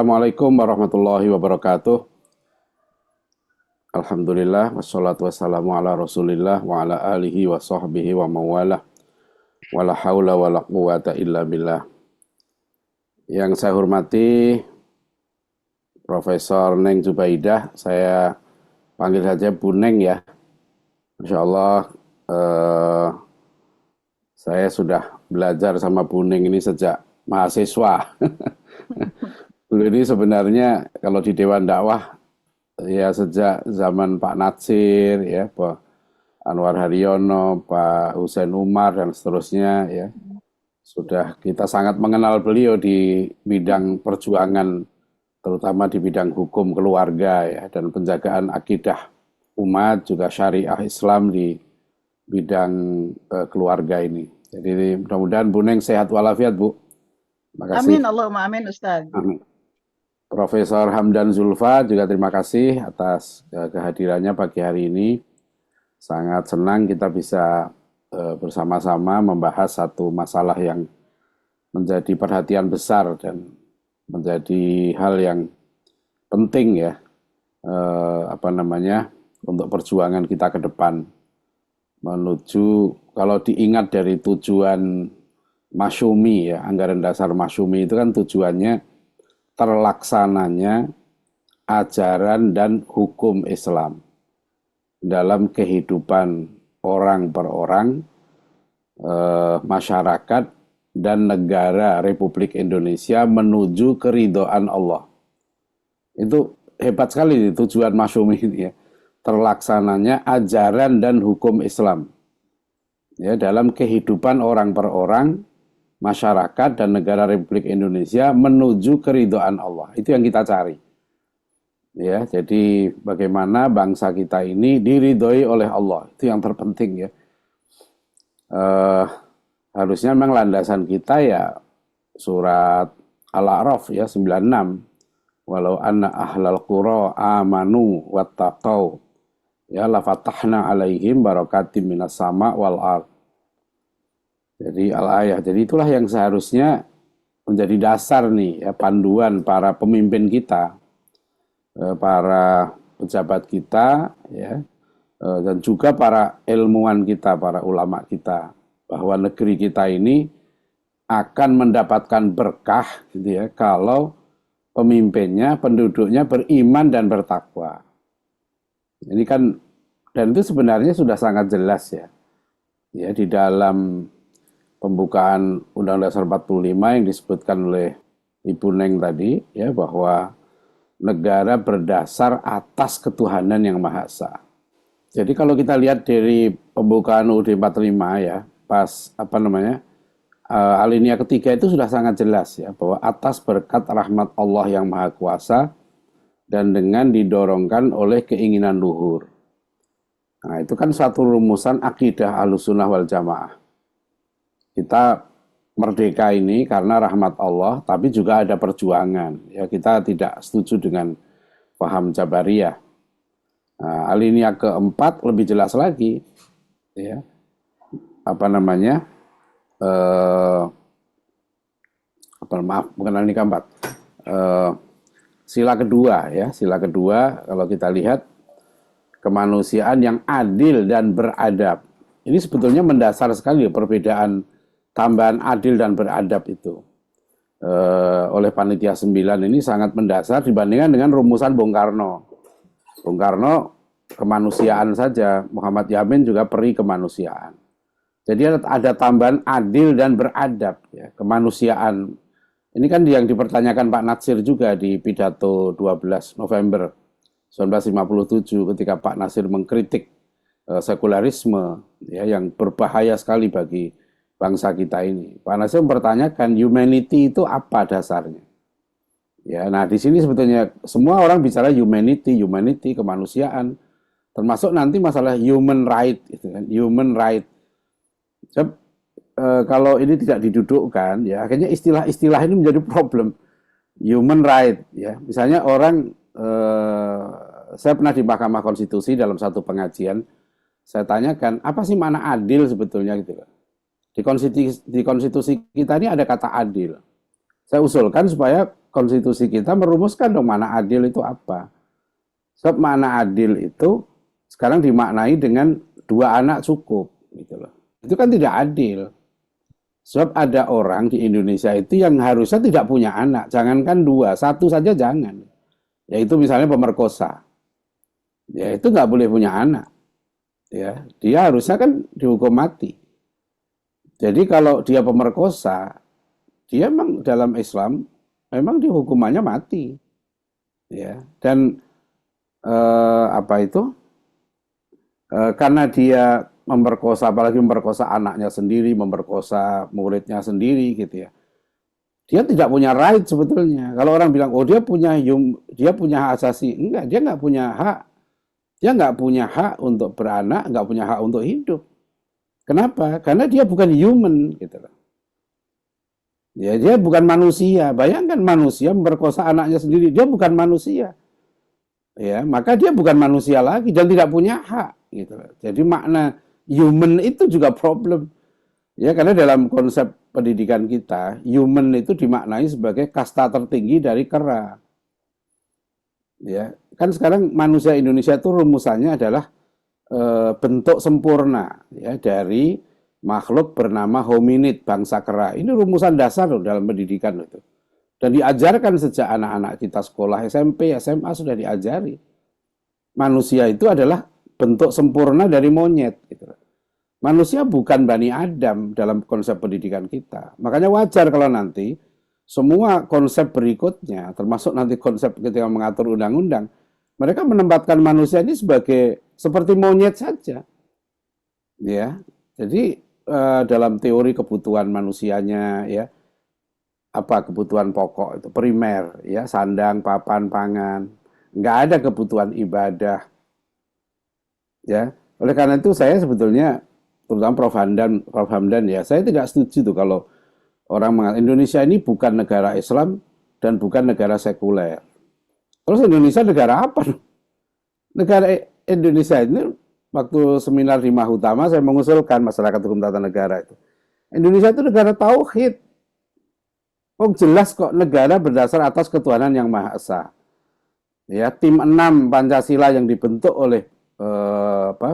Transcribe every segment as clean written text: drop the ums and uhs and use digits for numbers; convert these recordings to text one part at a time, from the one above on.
Assalamualaikum warahmatullahi wabarakatuh. Alhamdulillah, wassalatu wassalamu ala rasulillah wa ala alihi wa sahbihi wa mawalah. Wa la hawla wa la quwata illa billah. Yang saya hormati Profesor Neng Zubaidah, saya panggil saja Bu Neng ya. Masya Allah, eh, saya sudah belajar sama Bu Neng ini sejak mahasiswa. Dulu ini sebenarnya kalau di Dewan Dakwah ya sejak zaman Pak Natsir ya, Pak Anwar Haryono, Pak Hussein Umar dan seterusnya ya. Sudah kita sangat mengenal beliau di bidang perjuangan terutama di bidang hukum keluarga ya dan penjagaan akidah umat juga syariah Islam di bidang keluarga ini. Jadi mudah-mudahan Bu Neng sehat walafiat, Bu. Amin, Makasih. Allahumma amin, Ustaz. Amin. Profesor Hamdan Zulfa juga terima kasih atas kehadirannya pagi hari ini. Sangat senang kita bisa bersama-sama membahas satu masalah yang menjadi perhatian besar dan menjadi hal yang penting ya, untuk perjuangan kita ke depan menuju, kalau diingat dari tujuan Masyumi ya, anggaran dasar Masyumi itu kan tujuannya terlaksananya ajaran dan hukum Islam dalam kehidupan orang per orang, masyarakat dan negara Republik Indonesia menuju keridhaan Allah. Itu hebat sekali tujuan Masyumi ini ya. Terlaksananya ajaran dan hukum Islam ya dalam kehidupan orang per orang, masyarakat dan negara Republik Indonesia menuju keridhaan Allah. Itu yang kita cari. Ya, jadi bagaimana bangsa kita ini diridhoi oleh Allah. Itu yang terpenting ya. Harusnya memang landasan kita ya surat Al-A'raf ya 96. Walau anna ahlal qura amanu wattaqau ya lafatahna alaihim barakatim minas sama wal ard. Jadi al-ayah. Jadi itulah yang seharusnya menjadi dasar nih ya panduan para pemimpin kita, para pejabat kita ya, dan juga para ilmuwan kita, para ulama kita, bahwa negeri kita ini akan mendapatkan berkah gitu ya kalau pemimpinnya, penduduknya beriman dan bertakwa. Ini kan, dan itu sebenarnya sudah sangat jelas ya. Ya di dalam pembukaan Undang-Undang Dasar 45 yang disebutkan oleh Ibu Neng tadi ya, bahwa negara berdasar atas ketuhanan yang Maha Esa. Jadi kalau kita lihat dari pembukaan UUD 45 ya, pas alinea ketiga itu sudah sangat jelas ya, bahwa atas berkat rahmat Allah yang Maha Kuasa dan dengan didorongkan oleh keinginan luhur. Nah, itu kan satu rumusan akidah Ahlussunnah wal Jamaah. Kita merdeka ini karena rahmat Allah, tapi juga ada perjuangan. Ya, kita tidak setuju dengan paham Jabariyah. Nah, alinea keempat lebih jelas lagi, ya, bukan alinea keempat. Sila kedua ya, sila kedua kalau kita lihat kemanusiaan yang adil dan beradab. Ini sebetulnya mendasar sekali perbedaan tambahan adil dan beradab itu. Oleh Panitia 9 ini sangat mendasar dibandingkan dengan rumusan Bung Karno. Bung Karno kemanusiaan saja, Muhammad Yamin juga peri kemanusiaan. Jadi ada tambahan adil dan beradab ya, kemanusiaan. Ini kan yang dipertanyakan Pak Natsir juga di pidato 12 November 1957 ketika Pak Natsir mengkritik sekularisme ya, yang berbahaya sekali bagi bangsa kita ini. Pak Natsir mempertanyakan humanity itu apa dasarnya? Ya, nah di sini sebetulnya semua orang bicara humanity kemanusiaan, termasuk nanti masalah human right, gitu kan, human right. Kalau ini tidak didudukkan, ya akhirnya istilah-istilah ini menjadi problem. Human right, ya misalnya orang, saya pernah di Mahkamah Konstitusi dalam satu pengajian, saya tanyakan apa sih makna adil sebetulnya gitu. Di konstitusi kita ini ada kata adil. Saya usulkan supaya konstitusi kita merumuskan dong mana adil itu apa. Sebab makna adil itu sekarang dimaknai dengan 2 anak cukup gitu loh. Itu kan tidak adil. Sebab ada orang di Indonesia itu yang harusnya tidak punya anak, jangankan 2, 1 saja jangan. Yaitu misalnya pemerkosa. Ya itu nggak boleh punya anak. Ya, dia harusnya kan dihukum mati. Jadi kalau dia pemerkosa, dia memang dalam Islam memang dihukumannya mati. Ya, dan apa itu? Karena dia memperkosa, apalagi memperkosa anaknya sendiri, memperkosa muridnya sendiri gitu ya. Dia tidak punya right sebetulnya. Kalau orang bilang, oh dia punya hak asasi, enggak, dia nggak punya hak. Dia nggak punya hak untuk beranak, nggak punya hak untuk hidup. Kenapa? Karena dia bukan human gitu loh. Ya, dia bukan manusia. Bayangkan manusia memperkosa anaknya sendiri, dia bukan manusia. Ya, maka dia bukan manusia lagi dan tidak punya hak gitu. Jadi makna human itu juga problem. Ya, karena dalam konsep pendidikan kita, human itu dimaknai sebagai kasta tertinggi dari kera. Ya, kan sekarang manusia Indonesia itu rumusannya adalah bentuk sempurna ya dari makhluk bernama hominid, bangsa kera. Ini rumusan dasar loh dalam pendidikan itu. Dan diajarkan sejak anak-anak kita sekolah SMP, SMA sudah diajari. Manusia itu adalah bentuk sempurna dari monyet. Gitu. Manusia bukan Bani Adam dalam konsep pendidikan kita. Makanya wajar kalau nanti semua konsep berikutnya, termasuk nanti konsep ketika mengatur undang-undang, mereka menempatkan manusia ini seperti monyet saja. Ya, jadi dalam teori kebutuhan manusianya, ya, apa kebutuhan pokok itu primer ya sandang papan pangan, nggak ada kebutuhan ibadah ya. Oleh karena itu saya sebetulnya terutama Prof Hamdan ya, saya tidak setuju tuh kalau orang mengatakan Indonesia ini bukan negara Islam dan bukan negara sekuler. Terus Indonesia negara apa? Negara Indonesia ini waktu seminar di Mahutama saya mengusulkan masyarakat hukum tata negara itu. Indonesia itu negara tauhid. Oh jelas kok negara berdasar atas ketuhanan yang Maha Esa. Ya, tim 6 Pancasila yang dibentuk oleh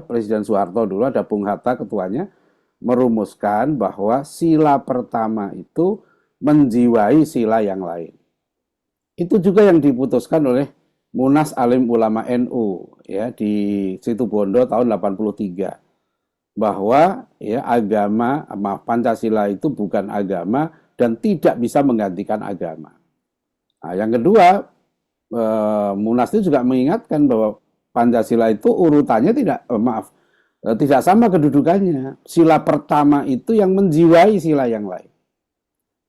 Presiden Soeharto dulu, ada Bung Hatta ketuanya, merumuskan bahwa sila pertama itu menjiwai sila yang lain. Itu juga yang diputuskan oleh Munas Alim Ulama NU ya di Situbondo tahun 83. Bahwa ya Pancasila itu bukan agama dan tidak bisa menggantikan agama. Nah, yang kedua, Munas itu juga mengingatkan bahwa Pancasila itu urutannya tidak sama kedudukannya. Sila pertama itu yang menjiwai sila yang lain.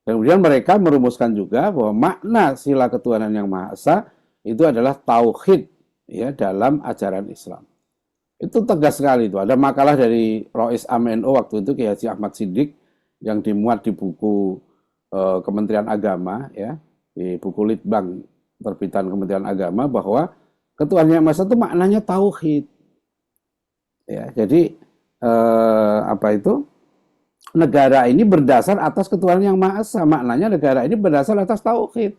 Kemudian mereka merumuskan juga bahwa makna sila ketuhanan yang Maha Esa itu adalah tauhid ya dalam ajaran Islam. Itu tegas sekali itu. Ada makalah dari Rois Am NU waktu itu Kiai Haji Ahmad Siddiq yang dimuat di buku Kementerian Agama ya, di buku Litbang terbitan Kementerian Agama bahwa ketuhanan yang Maha Esa itu maknanya tauhid. Ya, jadi apa itu? Negara ini berdasar atas ketuhanan yang Maha Esa, maknanya negara ini berdasar atas tauhid.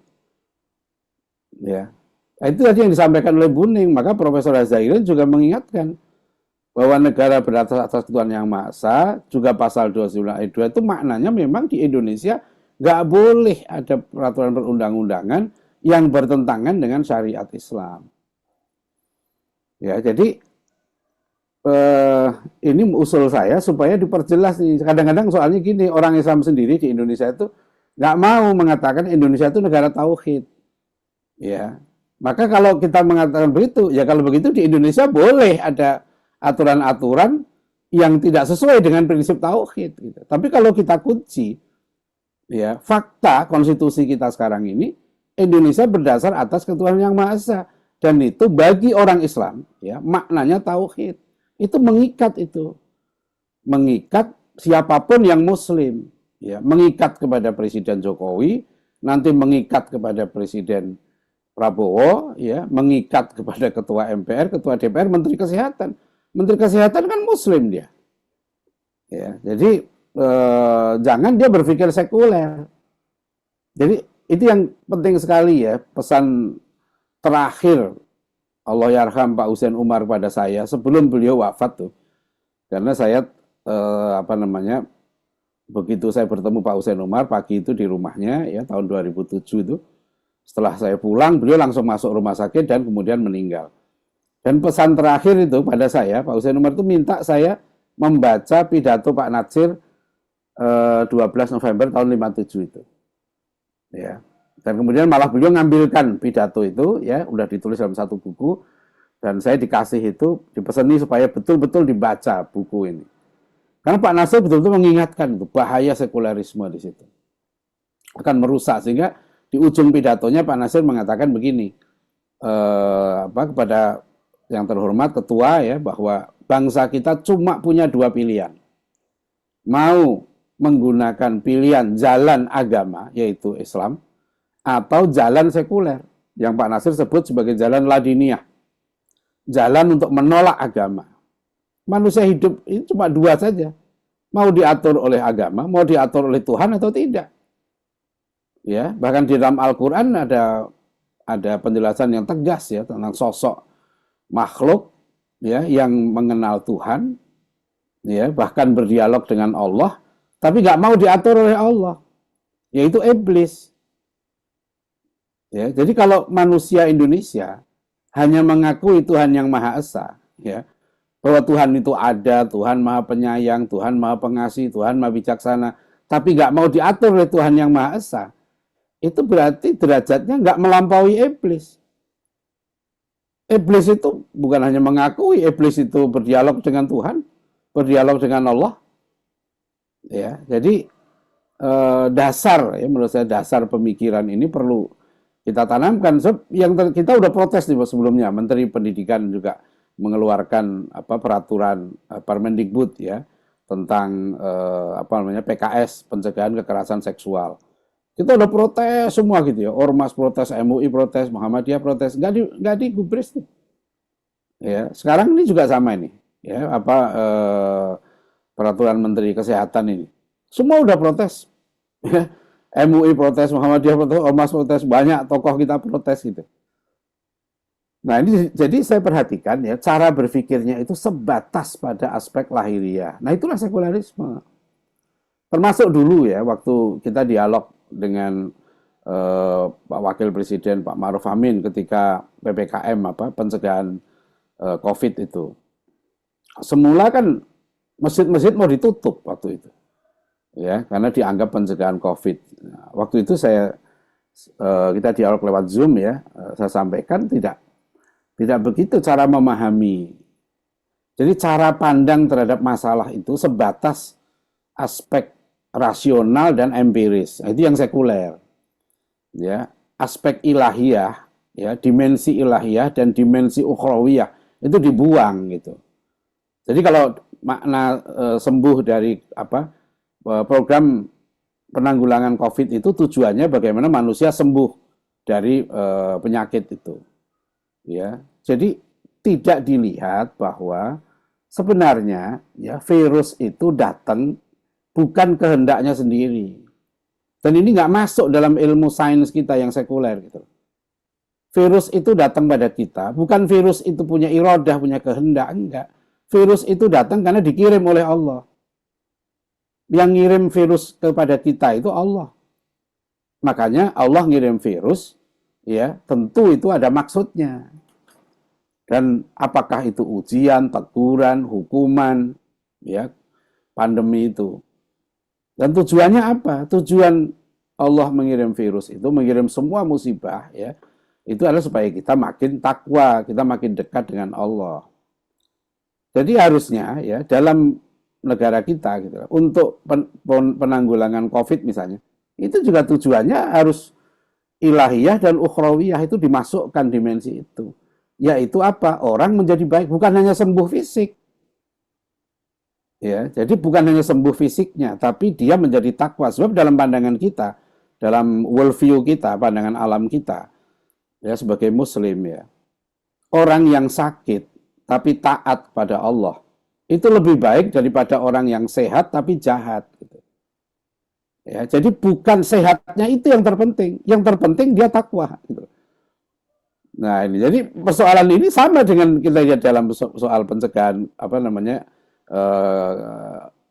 Ya. Itu tadi yang disampaikan oleh Buning, maka Profesor Azhairin juga mengingatkan bahwa negara berdasar atas ketuhanan yang Maha Esa, juga pasal 29 ayat 2 itu maknanya memang di Indonesia nggak boleh ada peraturan perundang-undangan yang bertentangan dengan syariat Islam. Ya, jadi ini usul saya supaya diperjelas nih. Kadang-kadang soalnya gini, orang Islam sendiri di Indonesia itu nggak mau mengatakan Indonesia itu negara tauhid. Ya, maka kalau kita mengatakan begitu, ya kalau begitu di Indonesia boleh ada aturan-aturan yang tidak sesuai dengan prinsip tauhid. Gitu. Tapi kalau kita kunci, ya fakta konstitusi kita sekarang ini Indonesia berdasar atas ketuhanan yang Maha Esa dan itu bagi orang Islam ya maknanya tauhid. Itu mengikat siapapun yang muslim ya, mengikat kepada Presiden Jokowi, nanti mengikat kepada Presiden Prabowo ya, mengikat kepada ketua MPR, ketua DPR, Menteri Kesehatan. Menteri Kesehatan kan muslim dia. Ya, jadi jangan dia berpikir sekuler. Jadi itu yang penting sekali ya, pesan terakhir Allah yarham Pak Husain Umar pada saya sebelum beliau wafat tuh. Karena saya begitu saya bertemu Pak Husain Umar pagi itu di rumahnya ya tahun 2007 itu, setelah saya pulang beliau langsung masuk rumah sakit dan kemudian meninggal. Dan pesan terakhir itu pada saya, Pak Husain Umar itu minta saya membaca pidato Pak Natsir 12 November tahun 57 itu. Ya. Dan kemudian malah beliau ngambilkan pidato itu ya, udah ditulis dalam satu buku dan saya dikasih itu, dipeseni supaya betul-betul dibaca buku ini. Karena Pak Natsir betul-betul mengingatkan itu bahaya sekulerisme di situ. Akan merusak, sehingga di ujung pidatonya Pak Natsir mengatakan begini, kepada yang terhormat ketua ya, bahwa bangsa kita cuma punya dua pilihan. Mau menggunakan pilihan jalan agama, yaitu Islam, atau jalan sekuler, yang Pak Natsir sebut sebagai jalan ladiniah. Jalan untuk menolak agama. Manusia hidup ini cuma dua saja. Mau diatur oleh agama, mau diatur oleh Tuhan atau tidak. Ya, bahkan di dalam Al-Qur'an ada penjelasan yang tegas ya tentang sosok makhluk ya yang mengenal Tuhan, ya bahkan berdialog dengan Allah, tapi nggak mau diatur oleh Allah, yaitu iblis. Ya, jadi kalau manusia Indonesia hanya mengakui Tuhan yang Maha Esa, ya, bahwa Tuhan itu ada, Tuhan Maha Penyayang, Tuhan Maha Pengasih, Tuhan Maha Bijaksana, tapi nggak mau diatur oleh Tuhan yang Maha Esa, itu berarti derajatnya nggak melampaui iblis. Iblis itu bukan hanya mengakui, iblis itu berdialog dengan Tuhan, berdialog dengan Allah. Ya, jadi dasar ya menurut saya dasar pemikiran ini perlu kita tanamkan. Yang kita udah protes nih sebelumnya, Menteri Pendidikan juga mengeluarkan peraturan Permendikbud ya tentang PKS, pencegahan kekerasan seksual. Kita udah protes semua gitu ya, Ormas protes, MUI protes, Muhammadiyah protes, nggak digubris tuh. Ya, sekarang ini juga sama ini, ya peraturan Menteri Kesehatan ini, semua udah protes. MUI protes, Muhammadiyah protes, Ormas protes, banyak tokoh kita protes gitu. Nah ini jadi saya perhatikan ya cara berpikirnya itu sebatas pada aspek lahiriah. Nah itulah sekularisme. Termasuk dulu ya waktu kita dialog dengan Pak Wakil Presiden Pak Ma'ruf Amin ketika PPKM pencegahan COVID itu. Semula kan masjid-masjid mau ditutup waktu itu. Ya, karena dianggap pencegahan COVID. Nah, waktu itu kita dialog lewat Zoom ya, saya sampaikan tidak begitu cara memahami. Jadi cara pandang terhadap masalah itu sebatas aspek rasional dan empiris. Nah, itu yang sekuler. Ya, aspek ilahiyah, ya, dimensi ilahiyah dan dimensi ukhrawiyah itu dibuang gitu. Jadi kalau makna sembuh dari program penanggulangan COVID itu tujuannya bagaimana manusia sembuh dari penyakit itu. Ya, jadi tidak dilihat bahwa sebenarnya ya virus itu datang bukan kehendaknya sendiri. Dan ini nggak masuk dalam ilmu sains kita yang sekuler gitu. Virus itu datang pada kita, bukan virus itu punya iradah, punya kehendak, enggak. Virus itu datang karena dikirim oleh Allah. Yang ngirim virus kepada kita itu Allah. Makanya Allah ngirim virus, ya tentu itu ada maksudnya. Dan apakah itu ujian, teguran, hukuman, ya pandemi itu. Dan tujuannya apa? Tujuan Allah mengirim virus itu, mengirim semua musibah, ya, itu adalah supaya kita makin takwa, kita makin dekat dengan Allah. Jadi harusnya, ya, dalam negara kita, gitu, untuk penanggulangan COVID misalnya, itu juga tujuannya harus ilahiyah dan ukhrawiyah itu dimasukkan dimensi itu. Yaitu apa? Orang menjadi baik, bukan hanya sembuh fisik. Ya, jadi bukan hanya sembuh fisiknya, tapi dia menjadi takwa. Sebab dalam pandangan kita, dalam worldview kita, pandangan alam kita, ya sebagai Muslim ya, orang yang sakit tapi taat pada Allah itu lebih baik daripada orang yang sehat tapi jahat. Gitu. Ya, jadi bukan sehatnya itu yang terpenting. Yang terpenting dia takwa. Gitu. Nah ini, jadi persoalan ini sama dengan kita lihat dalam soal pencegahan apa namanya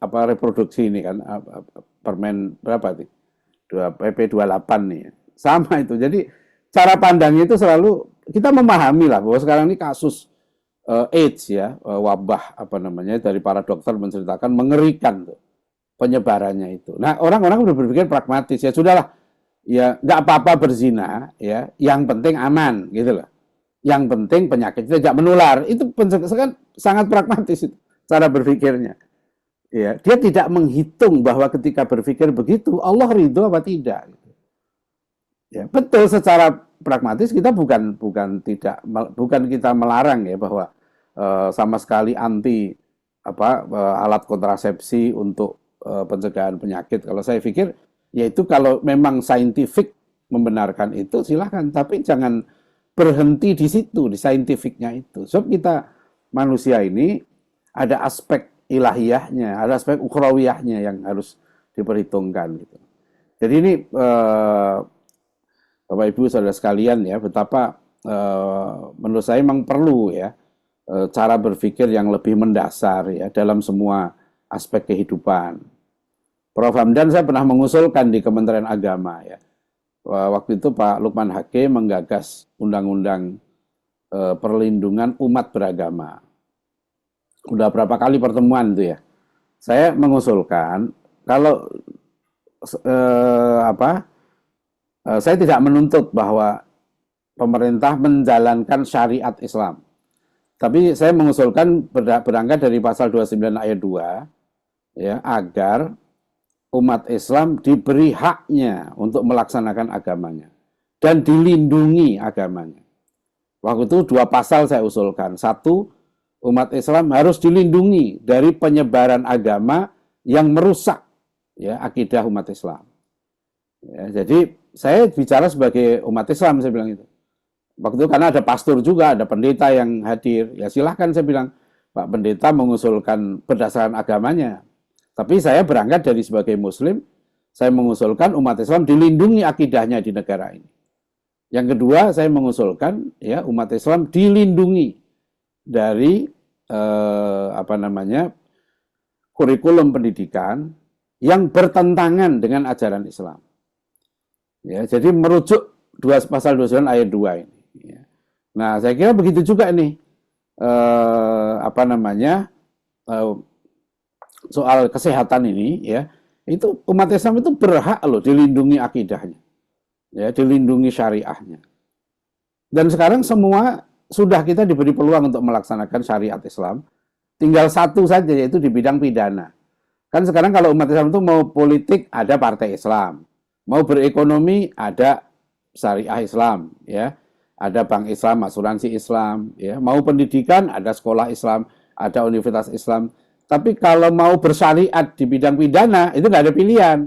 apa reproduksi ini kan permen berapa nih? PP 28 nih. Sama itu. Jadi cara pandangnya itu selalu kita memahami lah bahwa sekarang ini kasus AIDS ya, wabah apa namanya dari para dokter menceritakan mengerikan tuh penyebarannya itu. Nah, orang-orang udah berpikir pragmatis ya sudahlah, ya nggak apa-apa berzina ya, yang penting aman gitu loh. Yang penting penyakit tidak menular. Itu kan sangat pragmatis itu cara berpikirnya. Ya, dia tidak menghitung bahwa ketika berpikir begitu Allah ridho apa tidak. Ya, betul secara pragmatis kita bukan kita melarang ya bahwa sama sekali anti alat kontrasepsi untuk pencegahan penyakit. Kalau saya pikir yaitu kalau memang saintifik membenarkan itu silahkan, tapi jangan berhenti di situ, di saintifiknya itu. Sebab kita manusia ini ada aspek ilahiyahnya, ada aspek ukhrawiyahnya yang harus diperhitungkan gitu. Jadi ini Bapak Ibu saudara sekalian ya, betapa menurut saya memang perlu ya cara berpikir yang lebih mendasar ya dalam semua aspek kehidupan. Prof. Hamdan saya pernah mengusulkan di Kementerian Agama ya. Waktu itu Pak Lukman Hakim menggagas undang-undang perlindungan umat beragama. Udah berapa kali pertemuan itu ya. Saya mengusulkan kalau saya tidak menuntut bahwa pemerintah menjalankan syariat Islam. Tapi saya mengusulkan berangkat dari pasal 29 ayat 2 ya, agar umat Islam diberi haknya untuk melaksanakan agamanya dan dilindungi agamanya. Waktu itu 2 pasal saya usulkan. 1, umat Islam harus dilindungi dari penyebaran agama yang merusak ya akidah umat Islam. Ya, jadi saya bicara sebagai umat Islam, saya bilang itu. Waktu itu karena ada pastor juga, ada pendeta yang hadir. Ya silahkan saya bilang, Pak Pendeta mengusulkan berdasarkan agamanya. Tapi saya berangkat dari sebagai Muslim, saya mengusulkan umat Islam dilindungi akidahnya di negara ini. Yang kedua, saya mengusulkan ya umat Islam dilindungi dari kurikulum pendidikan yang bertentangan dengan ajaran Islam. Ya, jadi merujuk pasal 29 ayat 2 ini. Ya. Nah, saya kira begitu juga nih. Soal kesehatan ini ya, itu umat Islam itu berhak loh dilindungi akidahnya. Ya, dilindungi syariahnya. Dan sekarang semua sudah kita diberi peluang untuk melaksanakan syariat Islam. Tinggal satu saja, yaitu di bidang pidana. Kan sekarang kalau umat Islam itu mau politik ada partai Islam, mau berekonomi ada syariah Islam, ya, ada bank Islam, asuransi Islam, ya, mau pendidikan ada sekolah Islam, ada universitas Islam. Tapi kalau mau bersyariat di bidang pidana itu nggak ada pilihan.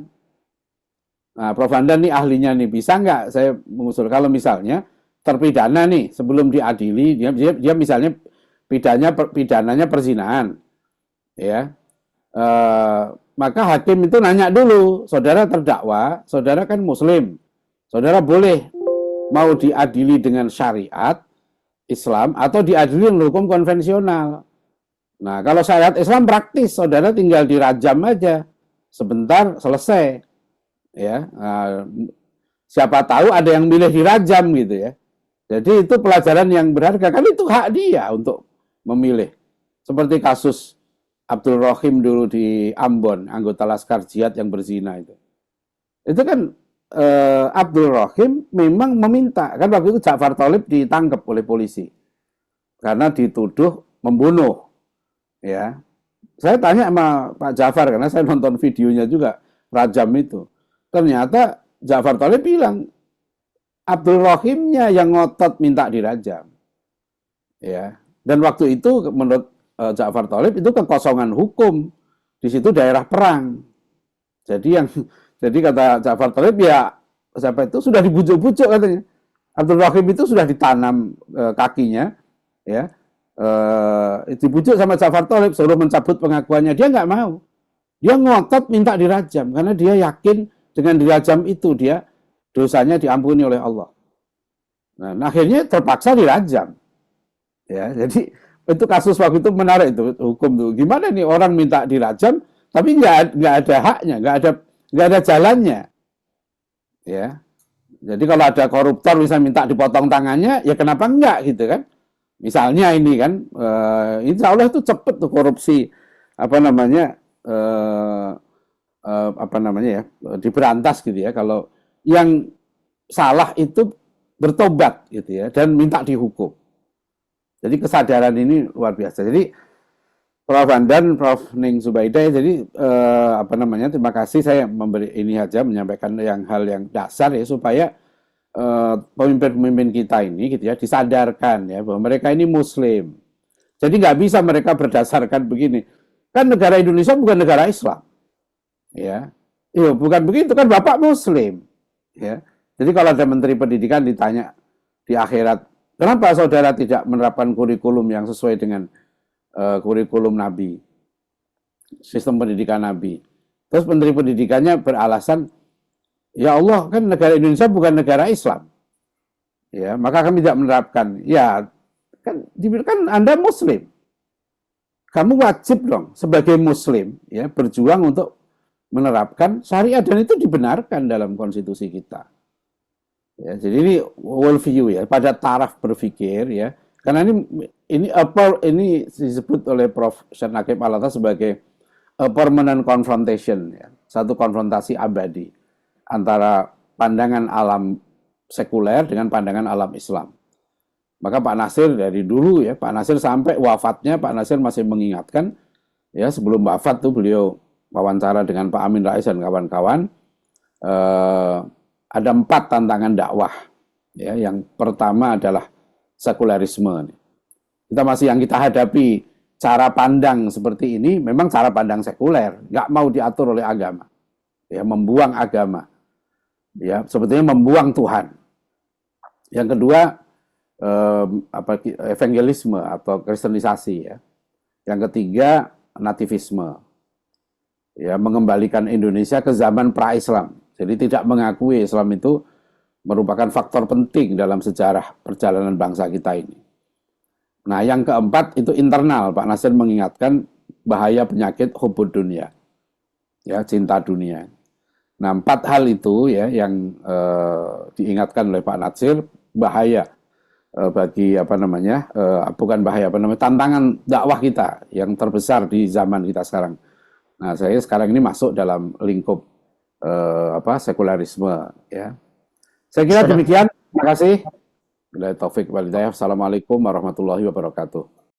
Nah, Prof. Hamdan nih ahlinya nih, bisa nggak saya mengusul kalau misalnya terpidana nih sebelum diadili dia misalnya pidananya perzinahan, ya. Maka hakim itu nanya dulu, saudara terdakwa, saudara kan Muslim, saudara boleh mau diadili dengan syariat Islam atau diadili dengan hukum konvensional. Nah, kalau syariat Islam praktis, saudara tinggal dirajam aja, sebentar selesai, ya. Siapa tahu ada yang milih dirajam gitu ya. Jadi itu pelajaran yang berharga, kan itu hak dia untuk memilih. Seperti kasus Abdul Rohim dulu di Ambon, anggota Laskar Jihad yang berzina itu. Itu kan Abdul Rohim memang meminta, kan waktu itu Ja'far Thalib ditangkap oleh polisi karena dituduh membunuh. Ya, saya tanya sama Pak Ja'far karena saya nonton videonya juga rajam itu. Ternyata Ja'far Thalib bilang Abdul Rohimnya yang ngotot minta dirajam. Ya, dan waktu itu menurut Ja'far Thalib itu kekosongan hukum. Di situ daerah perang. Jadi kata Ja'far Thalib ya siapa itu sudah dibujuk-bujuk katanya. Abdul Rohim itu sudah ditanam kakinya, ya. Dibujuk sama Ja'far Thalib suruh mencabut pengakuannya, dia nggak mau. Dia ngotot minta dirajam karena dia yakin dengan dirajam itu dia dosanya diampuni oleh Allah. Nah, akhirnya terpaksa dirajam. Ya, jadi itu kasus waktu itu menarik itu hukum tuh. Gimana nih orang minta dirajam tapi nggak ada haknya, nggak ada jalannya. Ya, jadi kalau ada koruptor bisa minta dipotong tangannya, ya kenapa enggak gitu kan? Misalnya ini kan, insya Allah itu cepet tuh korupsi apa namanya apa namanya ya diberantas gitu ya. Kalau yang salah itu bertobat gitu ya dan minta dihukum. Jadi kesadaran ini luar biasa. Jadi Prof. Andan, Prof. Ning Zubaida, jadi apa namanya? Terima kasih saya memberi ini aja menyampaikan yang hal yang dasar ya supaya pemimpin-pemimpin kita ini gitu ya disadarkan ya bahwa mereka ini Muslim. Jadi nggak bisa mereka berdasarkan begini. Kan negara Indonesia bukan negara Islam, ya. Iya, bukan begitu kan Bapak Muslim, ya. Jadi kalau ada Menteri Pendidikan ditanya di akhirat, kenapa saudara tidak menerapkan kurikulum yang sesuai dengan kurikulum Nabi, sistem pendidikan Nabi? Terus Menteri Pendidikannya beralasan, ya Allah kan negara Indonesia bukan negara Islam, ya maka kami tidak menerapkan. Ya kan Anda Muslim, kamu wajib dong sebagai Muslim ya berjuang untuk menerapkan syariat dan itu dibenarkan dalam konstitusi kita. Ya, jadi ini world view ya, pada taraf berpikir ya. Karena ini disebut oleh Prof. Syed Naqib Al-Atas sebagai a permanent confrontation ya, satu konfrontasi abadi antara pandangan alam sekuler dengan pandangan alam Islam. Maka Pak Nasir dari dulu ya, Pak Nasir sampai wafatnya Pak Nasir masih mengingatkan ya sebelum wafat tuh beliau wawancara dengan Pak Amin Rais dan kawan-kawan. Ada 4 tantangan dakwah. Ya, yang pertama adalah sekularisme. Yang kita hadapi cara pandang seperti ini memang cara pandang sekuler, nggak mau diatur oleh agama. Ya, membuang agama. Ya, sebetulnya membuang Tuhan. Yang kedua evangelisme atau kristenisasi ya. Yang ketiga nativisme. Ya, mengembalikan Indonesia ke zaman pra-Islam. Jadi tidak mengakui Islam itu merupakan faktor penting dalam sejarah perjalanan bangsa kita ini. Nah, yang keempat itu internal. Pak Nasir mengingatkan bahaya penyakit hubud dunia. Ya, cinta dunia. Nah, 4 hal itu ya yang diingatkan oleh Pak Nasir bahaya bagi apa namanya? Bukan bahaya, apa namanya? Tantangan dakwah kita yang terbesar di zaman kita sekarang. Nah, saya sekarang ini masuk dalam lingkup sekularisme ya. Saya kira demikian. Terima kasih. Bila taufik wal hidayah. Assalamualaikum warahmatullahi wabarakatuh.